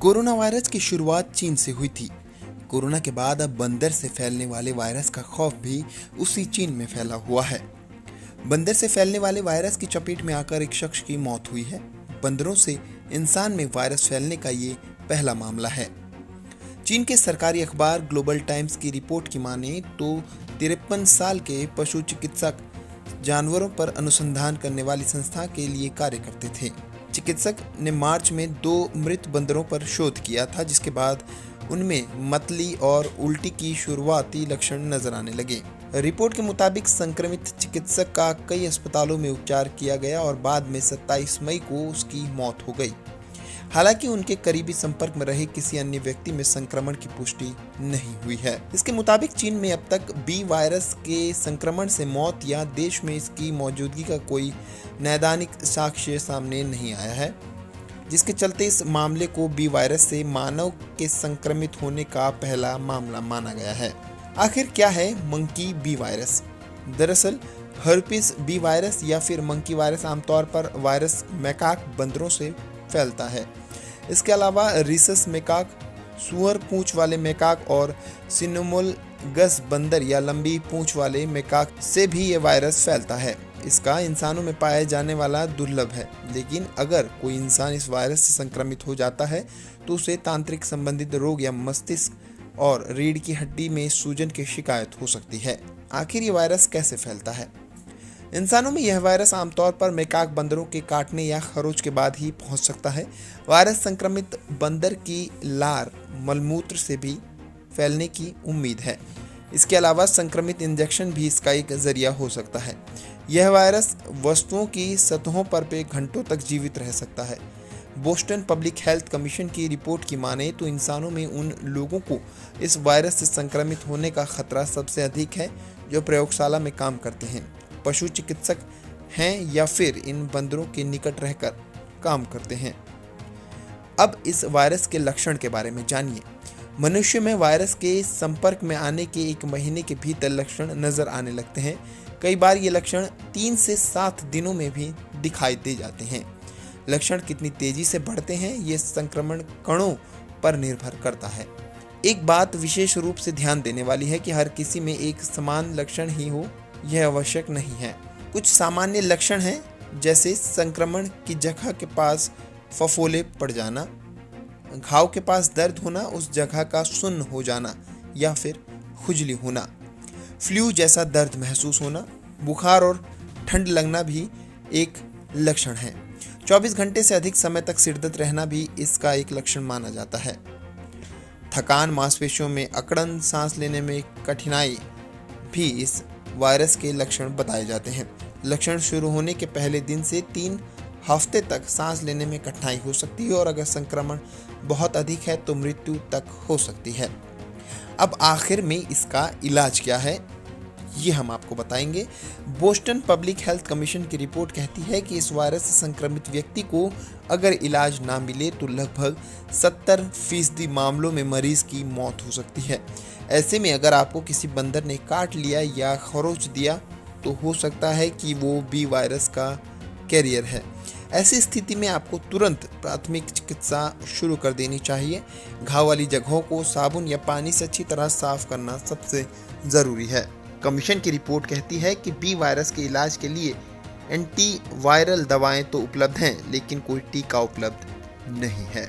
Corona virus की शुरुआत चीन से हुई थी। कोरोना के बाद अब बंदर से फैलने वाले वायरस का खौफ भी उसी चीन में फैला हुआ है। बंदर से फैलने वाले वायरस की चपेट में आकर एक शख्स की मौत हुई है। बंदरों से इंसान में वायरस फैलने का ये पहला मामला है। चीन के सरकारी अखबार ग्लोबल टाइम्स की रिपोर्ट की माने तो 53 साल के पशु चिकित्सक जानवरों पर अनुसंधान करने वाली संस्था के लिए कार्य करते थे। चिकित्सक ने मार्च में 2 मृत बंदरों पर शोध किया था, जिसके बाद उनमें मतली और उल्टी की शुरुआती लक्षण नजर आने लगे। रिपोर्ट के मुताबिक संक्रमित चिकित्सक का कई अस्पतालों में उपचार किया गया और बाद में 27 मई को उसकी मौत हो गई। हालांकि उनके करीबी संपर्क में रहे किसी अन्य व्यक्ति में संक्रमण की पुष्टि नहीं हुई है। इसके मुताबिक चीन में अब तक बी वायरस के संक्रमण से मौत या देश में इसकी मौजूदगी का कोई नैदानिक साक्ष्य सामने नहीं आया है, जिसके चलते इस मामले को बी वायरस से मानव के संक्रमित होने का पहला मामला माना गया है। आखिर क्या है मंकी बी वायरस? दरअसल हर्पिस बी वायरस या फिर मंकी वायरस आमतौर पर वायरस मैकाक बंदरों से फैलता है। इसके अलावा रिसस मैकाक, सुअर पूंछ वाले मैकाक और सिनोमोलगस बंदर या लंबी पूंछ वाले मैकाक से भी ये वायरस फैलता है। इसका इंसानों में पाया जाने वाला दुर्लभ है, लेकिन अगर कोई इंसान इस वायरस से संक्रमित हो जाता है तो उसे तांत्रिक संबंधित रोग या मस्तिष्क और रीढ़ की हड्डी में सूजन की शिकायत हो सकती है। आखिर ये वायरस कैसे फैलता है? इंसानों में यह वायरस आमतौर पर मैकाक बंदरों के काटने या खरोच के बाद ही पहुंच सकता है। वायरस संक्रमित बंदर की लार मलमूत्र से भी फैलने की उम्मीद है। इसके अलावा संक्रमित इंजेक्शन भी इसका एक जरिया हो सकता है। यह वायरस वस्तुओं की सतहों पर घंटों तक जीवित रह सकता है। बोस्टन पब्लिक हेल्थ कमीशन की रिपोर्ट की माने तो इंसानों में उन लोगों को इस वायरस से संक्रमित होने का खतरा सबसे अधिक है जो प्रयोगशाला में काम करते हैं, पशु चिकित्सक हैं या फिर इन बंदरों के निकट रहकर काम करते हैं। अब इस वायरस के लक्षण के बारे में जानिए। मनुष्य में वायरस के संपर्क में आने के 1 महीने के भीतर लक्षण नजर आने लगते हैं। कई बार ये लक्षण 3 से 7 दिनों में भी दिखाई दे जाते हैं। लक्षण कितनी तेजी से बढ़ते हैं ये संक्रमण कणों पर निर्भर करता है। एक बात विशेष रूप से ध्यान देने वाली है कि हर किसी में एक समान लक्षण ही हो यह आवश्यक नहीं है। कुछ सामान्य लक्षण हैं, जैसे संक्रमण की जगह के पास फफोले पड़ जाना, घाव के पास दर्द होना, उस जगह का सुन्न हो जाना या फिर खुजली होना, फ्लू जैसा दर्द महसूस होना, बुखार और ठंड लगना भी एक लक्षण है। 24 घंटे से अधिक समय तक सिरदर्द रहना भी इसका एक लक्षण माना जाता है। थकान, मांसपेशियों में अकड़न, सांस लेने में कठिनाई भी इस वायरस के लक्षण बताए जाते हैं। लक्षण शुरू होने के पहले दिन से 3 हफ्ते तक सांस लेने में कठिनाई हो सकती है और अगर संक्रमण बहुत अधिक है तो मृत्यु तक हो सकती है। अब आखिर में इसका इलाज क्या है ये हम आपको बताएंगे। बोस्टन पब्लिक हेल्थ कमीशन की रिपोर्ट कहती है कि इस वायरस से संक्रमित व्यक्ति को अगर इलाज ना मिले तो लगभग 70% मामलों में मरीज की मौत हो सकती है। ऐसे में अगर आपको किसी बंदर ने काट लिया या खरोच दिया तो हो सकता है कि वो बी वायरस का कैरियर है। ऐसी स्थिति में आपको तुरंत प्राथमिक चिकित्सा शुरू कर देनी चाहिए। घाव वाली जगहों को साबुन या पानी से अच्छी तरह साफ करना सबसे ज़रूरी है। कमीशन की रिपोर्ट कहती है कि बी वायरस के इलाज के लिए एंटीवायरल दवाएं तो उपलब्ध हैं, लेकिन कोई टीका उपलब्ध नहीं है।